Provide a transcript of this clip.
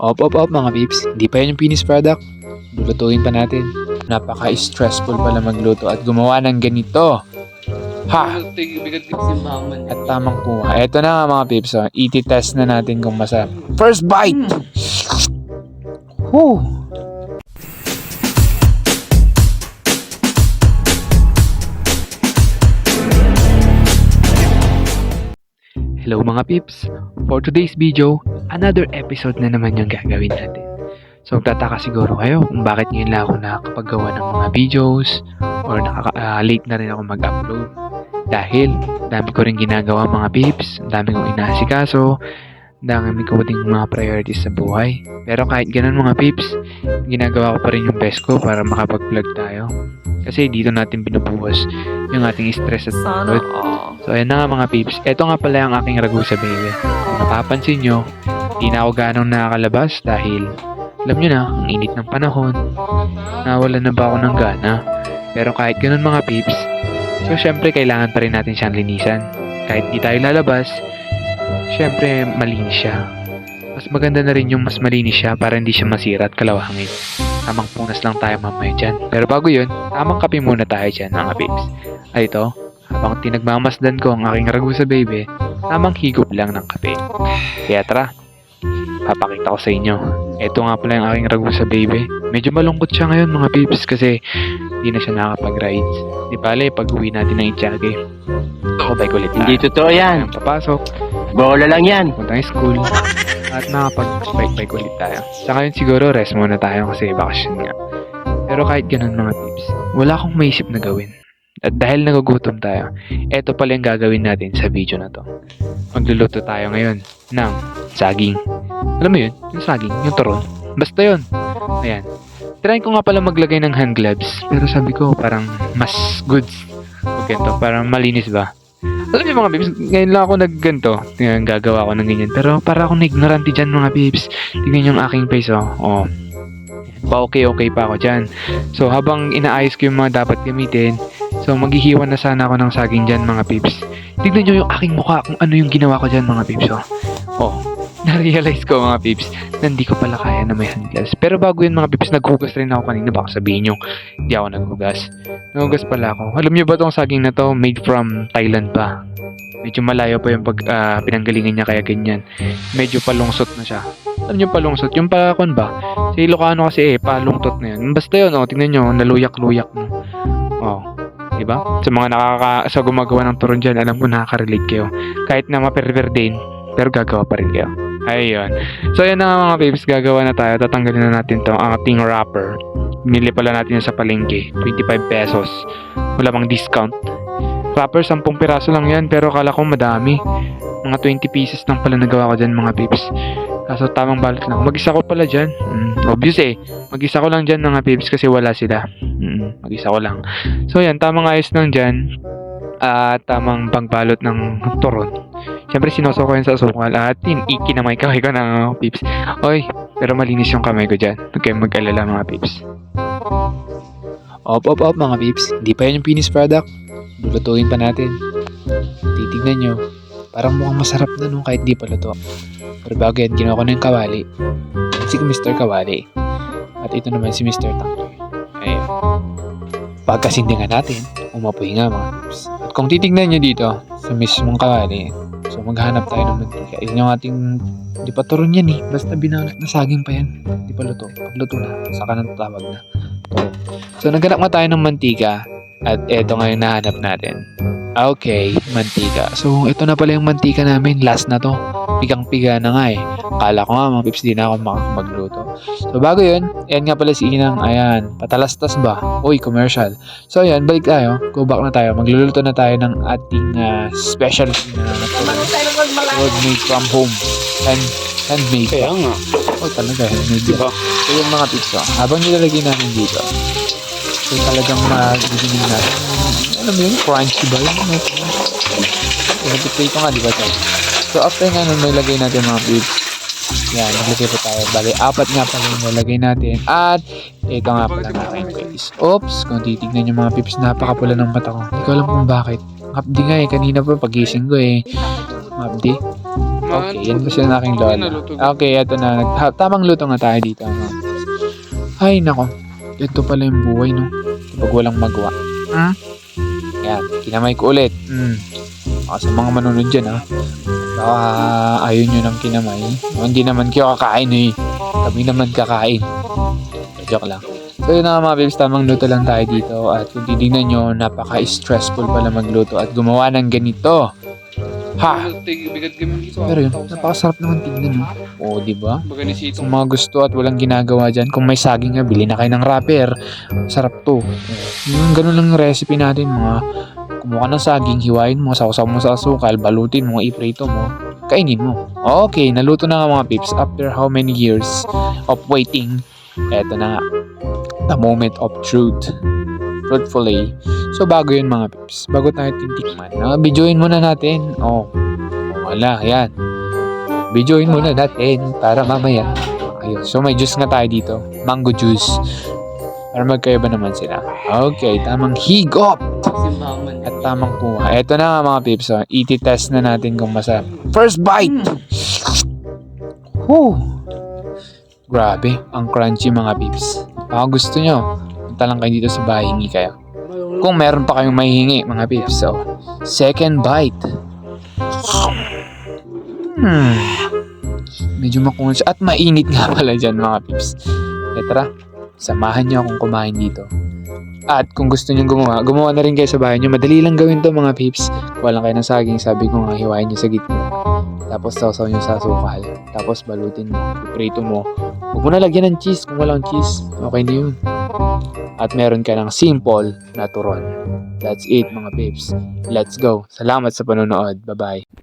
Op, mga peeps. Hindi pa yan yung finished product. Lulutuin pa natin. Napaka-stressful pala magluto at gumawa ng ganito. Ha! At tamang kuha. Eto na nga mga peeps. Oh. Iti-test na natin kung masarap. First bite! Whew! Hello mga peeps! For today's video, another episode na naman yung gagawin natin. So, magtataka siguro kayo kung bakit ngayon lang ako nakakapaggawa ng mga videos or late na rin ako mag-upload. Dahil, dami ko rin ginagawa mga peeps, dami kong inaasikaso, dami ko ding mga priorities sa buhay. Pero kahit ganun mga peeps, ginagawa ko pa rin yung best ko para makapag-vlog tayo. Kasi dito natin binubuhos yung ating stress at pagod. So ayan na nga mga peeps, eto nga pala ang aking Ragusa baby. Kung napapansin nyo, hindi na ako ganong nakakalabas dahil alam nyo na, ang init ng panahon, nawalan na ba ako ng gana. Pero kahit ganun mga peeps, so syempre kailangan pa rin natin siyang linisan. Kahit di tayo lalabas, syempre malinis siya. Mas maganda na rin yung mas malinis siya para hindi siya masira at kalawangin. Tamang punas lang tayo mamaya dyan. Pero bago yun, tamang kape muna tayo dyan mga peeps. Ay ito, habang tinagmamasdan ko ang aking Ragusa baby, tamang higop lang ng kape. Kaya tara, papakita ko sa inyo. Ito nga pala yung aking Ragusa baby. Medyo malungkot siya ngayon mga peeps kasi hindi na siya nakakapag-rides. Di bale, pag uwi natin ng Itiage, ako bike ulit tayo. Hindi totoo yan. Papasok, Bola lang yan. puntang school, at nakapag-bike ulit tayo. Sa ngayon siguro rest muna tayo kasi bakasyon nga. Pero kahit ganun mga peeps, wala akong maisip na gawin. At dahil nagugutom tayo, eto pala yung gagawin natin sa video na to. Magluluto tayo ngayon ng saging. Alam mo yun? Yung saging, yung turon. Basta yun. Ayan. Try ko nga pala maglagay ng hand gloves. Pero sabi ko parang mas goods. Pag ganito, parang malinis ba? Alam niyo mga peeps, ngayon lang ako nagganto. Gagawa ko ng ganyan. Pero para akong ignorante dyan mga peeps. Tingnan yung aking face oh. Oh. Pa-okay pa ako dyan. So habang inaayos ko yung mga dapat gamitin, so maghihiwa na sana ako ng saging dyan mga peeps. Tignan nyo yung aking mukha kung ano yung ginawa ko dyan mga peeps. Oh, na-realize ko mga peeps na hindi ko pala kaya na may hand gloves. Pero bago yun mga peeps, naghugas rin ako kanina. Baka sabihin nyo, hindi ako naghugas. Naghugas pala ako. Alam nyo ba tong saging na to made from Thailand pa? Medyo malayo pa yung pinanggalingan niya kaya ganyan. Medyo palungsot na siya. Alam nyo palungsot? Yung pakon ba? Sa Ilocano kasi palungtot na yun. Basta yun, tingnan nyo, naluyak-luyak mo. Diba? Sa mga sa gumagawa ng turon dyan, alam ko nakaka-relate kayo. Kahit na maperver din, pero gagawa pa rin kayo. Ayun. So yun na mga peeps, gagawa na tayo. Tatanggalin na natin to ang ating wrapper. Binili pala natin yun sa palengke. 25 pesos. Wala bang discount. Wrapper, 10 piraso lang yan. Pero akala ko madami. Mga 20 pieces lang pala nagawa ko dyan mga peeps. Kaso tamang balot lang. Mag-isa ko pala dyan. Obvious eh. Mag-isa ko lang dyan mga peeps kasi wala sila. Mag-isa ko lang. So yan, tamang ayos lang dyan. Tamang pagbalot ng turon. Siyempre sinosok ko yan sa sukal at ikinamay kamay ko ng peeps. Oy, pero malinis yung kamay ko dyan. Huwag kayong mag-alala mga peeps. Op mga peeps. Hindi pa yan yung finished product. Lulutuin pa natin. Titignan nyo. Parang mukhang masarap na nung kahit di pa luto. Pero bago yan, ginawa ko na yung kawali. Si Mr. Kawali. At ito naman si Mr. Tangkay. Ayun. Pagkasindingan natin, umapoy nga mga peeps. At kung titignan nyo dito, sa mismong kawali, so maghanap tayo ng mantika. Yun yung ating, di pa turon yan eh. Basta binalot na saging pa yan. Di pa luto. Pag luto na, saka nang tawag na. So naghanap nga tayo ng mantika. At eto nga yung nahanap natin. Okay, mantika. So, ito na pala yung mantika namin. Last na to. Pigang-piga na nga eh. Akala ko nga mga pips, di na ako makakapagluto. So, bago yun, yan nga pala si Inang. Ayan, patalastas ba? Uy, commercial. So, ayan, balik tayo. Go back na tayo. Magluluto na tayo ng ating specialty na made from home. Handmade. Kaya nga. Oh, talaga, handmade. Diba? So, yung mga pips, habang nilalagay namin dito, so, talagang magiging natin. Alam mo yun, crunchy ba yun? Potato nga, di ba ito? So, after nga nun, may lagay natin mga peeps. Yan, naglagay pa tayo. Bali, 4 nga pala yung nalagay natin. At, ito nga pala ng aking face. Oops, kung titignan yung mga peeps, napakapula ng mata ko. Hindi ko alam kung bakit. Mapdi nga eh, kanina pa pagising ko eh. Mapdi. Okay, yan ba siya ng aking lola? Okay, eto na. Tamang luto nga tayo dito. Ano? Ay, nako. Ito pala yung buhay, no? Pag walang magawa. Yan, kinamay ko ulit. Sa mga manunod dyan, ha? Baka ayaw nyo ng kinamay. Hindi naman kayo kakain, eh. Kami naman kakain. Joke lang. So yun na mga babes, tamang luto lang tayo dito. At kung titignan nyo, napaka-stressful pala magluto at gumawa ng ganito. Ha! Pero yun, napakasarap naman tignan, no? Oo, diba? Kung mga gusto at walang ginagawa dyan, kung may saging nga, bili na kayo ng wrapper. Sarap to. Yung ganun lang yung recipe natin, mga kumuha ka ng saging, hiwain mo, sausaw mo sa asukal, balutin mo, iprito mo, kainin mo. Okay, naluto na nga mga pips. After how many years of waiting, eto na nga, the moment of truth. Truthfully. So, bago yun mga pips. Bago tayo titikman. Videoin muna natin. Wala. Yan. Videoin muna natin para mamaya. Ayun. So, may juice nga tayo dito. Mango juice. Para magkaiba naman sila. Okay. Tamang higop. At tamang kuha. Eto na nga mga pips. So, iti-test na natin kung masarap. First bite! Whew! Grabe. Ang crunchy mga pips. Baka gusto nyo, punta lang kayo dito sa bahay, hingi kayo. Kung meron pa kayong mahihingi, mga pips. So, second bite. Medyo makungon siya. At mainit nga pala dyan, mga pips. Tara, samahan nyo akong kumain dito. At kung gusto nyo gumawa na rin kayo sa bahay nyo. Madali lang gawin to, mga pips. Kuha lang kayo ng saging. Sabi ko nga, hiwain nyo sa gitna. Tapos sausaw nyo sa asukal. Tapos balutin mo. Iprito mo. Huwag mo na lagyan ng cheese kung walang cheese. Okay na yun. At meron ka ng simple na turon. That's it mga pips. Let's go. Salamat sa panonood. Bye-bye.